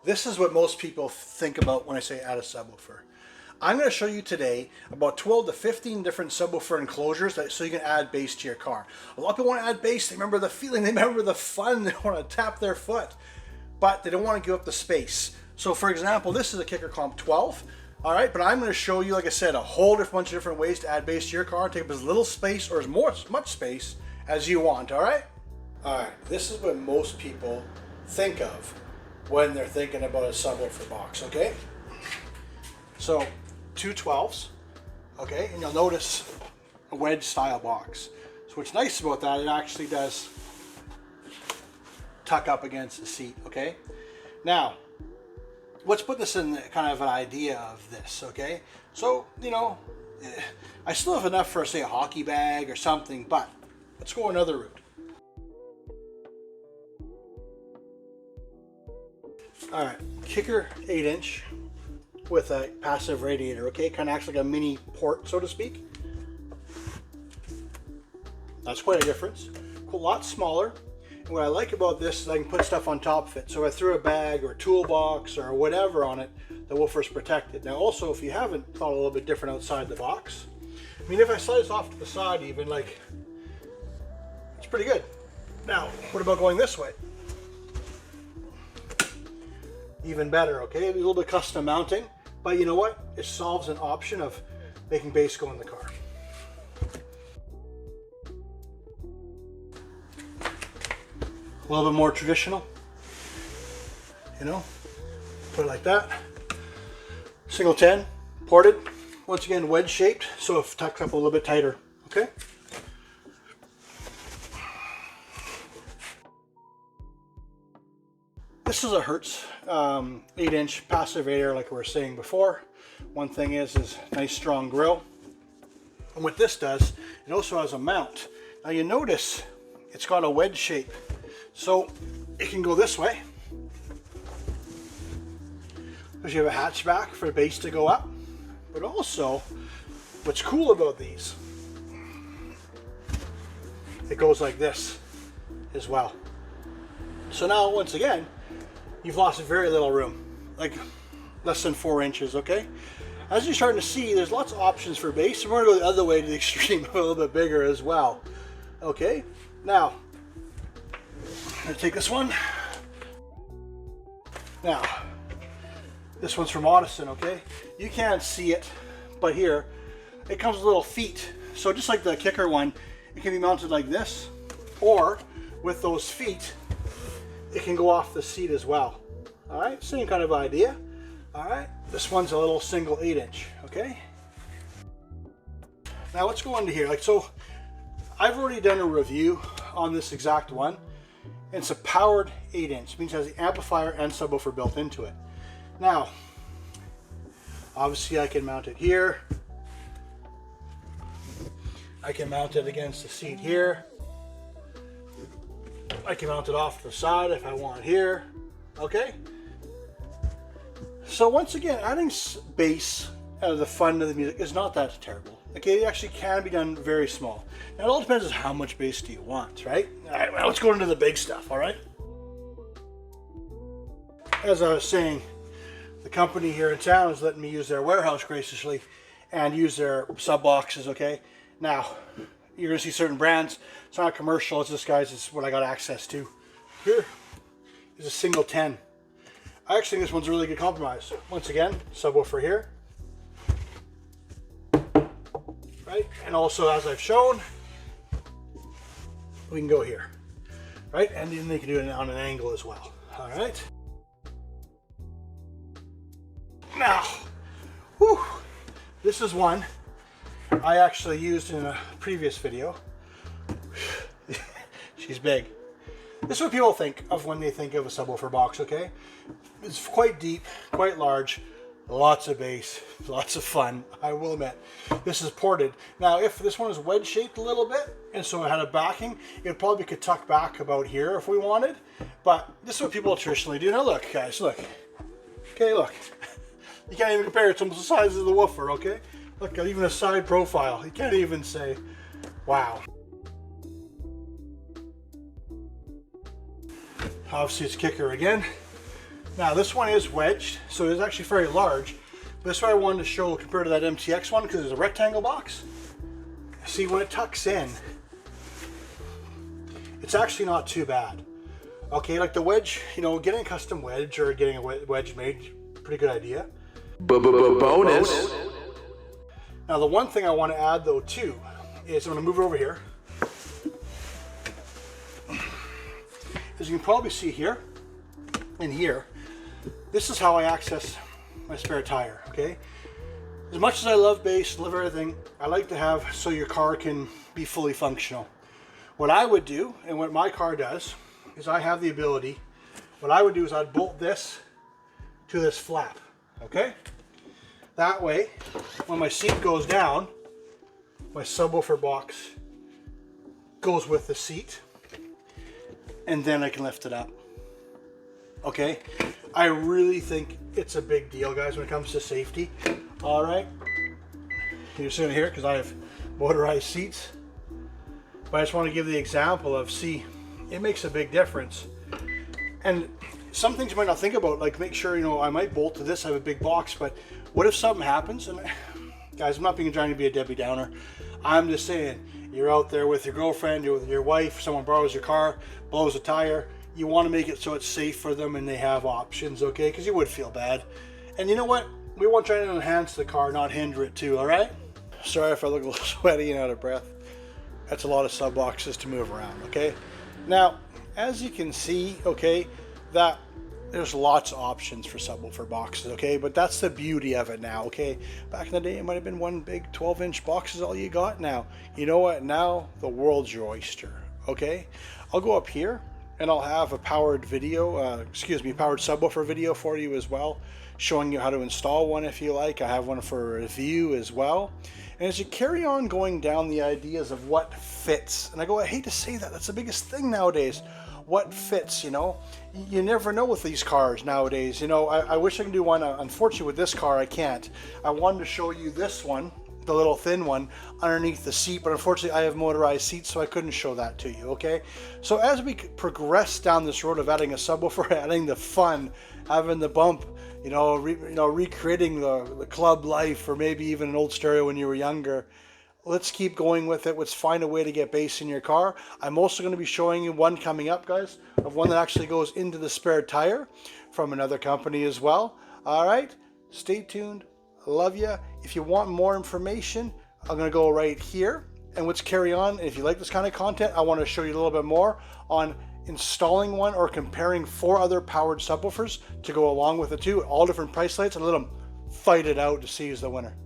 This is what most people think about when I say add a subwoofer. I'm going to show you today about 12 to 15 different subwoofer enclosures so you can add bass to your car. A lot of people want to add bass, they remember the feeling, they remember the fun, they want to tap their foot, but they don't want to give up the space. So for example, this is a Kicker Comp 12, all right, but I'm going to show you, like I said, a whole bunch of different ways to add bass to your car and take up as little space or as much space as you want, all right? All right, this is what most people think of when they're thinking about a subwoofer box, okay? So, two 12s, okay? And you'll notice a wedge style box. So what's nice about that, it actually does tuck up against the seat, okay? Now, let's put this in kind of an idea of this, okay? So, you know, I still have enough for, say, a hockey bag or something, but let's go another route. All right, Kicker 8-inch with a passive radiator, okay? Kind of acts like a mini port, so to speak. That's quite a difference. A lot smaller. And what I like about this is I can put stuff on top of it. So if I threw a bag or a toolbox or whatever on it, the woofer's protected. Now also, if you haven't thought a little bit different outside the box, I mean, if I slide this off to the side even, like, it's pretty good. Now, what about going this way? Even better, okay? A little bit custom mounting, but you know what? It solves an option of making bass go in the car. A little bit more traditional, you know? Put it like that. Single 10, ported. Once again, wedge shaped, so it tucks up a little bit tighter, okay? This is a Hertz 8-inch passive radiator, like we were saying before. One thing is nice strong grill. And what this does, it also has a mount. Now you notice it's got a wedge shape. So it can go this way, because you have a hatchback for the bass to go up. But also, what's cool about these, it goes like this as well. So now, once again, you've lost very little room, like less than 4 inches, okay? As you're starting to see, there's lots of options for bass, and we're gonna go the other way to the extreme, a little bit bigger as well. Okay, now, I'm gonna take this one. Now, this one's from Audison, okay? You can't see it, but here, it comes with little feet. So just like the Kicker one, it can be mounted like this, or with those feet, it can go off the seat as well. All right, same kind of idea. All right, this one's a little single 8-inch, okay? Now let's go into here. Like, so I've already done a review on this exact one. It's a powered 8-inch, means it has the amplifier and subwoofer built into it. Now, obviously I can mount it here. I can mount it against the seat here. I can mount it off to the side if I want here, okay? So once again, adding bass out of the fun of the music is not that terrible. Okay, it actually can be done very small. Now it all depends on how much bass do you want, right? All right, well, let's go into the big stuff, all right? As I was saying, the company here in town is letting me use their warehouse graciously and use their sub boxes, okay? Now, you're gonna see certain brands. It's not commercial, it's just, guys, it's what I got access to. Here is a single 10. I actually think this one's a really good compromise. Once again, subwoofer here. Right, and also as I've shown, we can go here. Right, and then they can do it on an angle as well. All right. Now, whew, this is one I actually used in a previous video. She's big. This is what people think of when they think of a subwoofer box, okay? It's quite deep, quite large, lots of bass, lots of fun, I will admit. This is ported. Now, if this one is wedge shaped a little bit, and so it had a backing, it probably could tuck back about here if we wanted, but this is what people traditionally do. Now look, guys, look. Okay, look. You can't even compare it, it's almost the size of the woofer, okay? Look, even a side profile. You can't even say, wow. Obviously it's Kicker again. Now this one is wedged, so it's actually very large. But that's what I wanted to show compared to that MTX one, because it's a rectangle box. See, when it tucks in, it's actually not too bad. Okay, like the wedge, you know, getting a custom wedge or getting a wedge made, pretty good idea. Bonus. Now the one thing I want to add though too, is I'm going to move it over here. As you can probably see here, and here, this is how I access my spare tire, okay? As much as I love bass, love everything, I like to have so your car can be fully functional. What I would do, and what my car does, is I have the ability, what I would do is I'd bolt this to this flap, okay? That way, when my seat goes down, my subwoofer box goes with the seat, and then I can lift it up, okay? I really think it's a big deal, guys, when it comes to safety. All right, you're sitting here because I have motorized seats, but I just want to give the example of, see, it makes a big difference. And some things you might not think about, like make sure, you know, I might bolt to this, I have a big box, but what if something happens? And guys, I'm not trying to be a Debbie Downer. I'm just saying, you're out there with your girlfriend, you're with your wife, someone borrows your car, blows a tire, you want to make it so it's safe for them and they have options, okay? Because you would feel bad. And you know what? We want to try to enhance the car, not hinder it too, all right? Sorry if I look a little sweaty and out of breath. That's a lot of sub boxes to move around, okay? Now, as you can see, okay, that there's lots of options for subwoofer boxes, okay? But that's the beauty of it now, okay? Back in the day, it might have been one big 12-inch box is all you got. Now, you know what? Now, the world's your oyster, okay? I'll go up here, and I'll have a powered video, powered subwoofer video for you as well, showing you how to install one if you like. I have one for review as well. And as you carry on going down the ideas of what fits, and I hate to say that, that's the biggest thing nowadays. What fits, you know? You never know with these cars nowadays. You know, I wish I could do one. Unfortunately, with this car, I can't. I wanted to show you this one, the little thin one, underneath the seat, but unfortunately, I have motorized seats, so I couldn't show that to you, okay? So as we progress down this road of adding a subwoofer, adding the fun, having the bump, recreating the club life, or maybe even an old stereo when you were younger, let's keep going with it. Let's find a way to get bass in your car. I'm also going to be showing you one coming up, guys, of one that actually goes into the spare tire from another company as well. All right, stay tuned. Love you. If you want more information, I'm going to go right here, and let's carry on. If you like this kind of content, I want to show you a little bit more on installing one or comparing 4 other powered subwoofers to go along with it too, all different price lights, and let them fight it out to see who's the winner.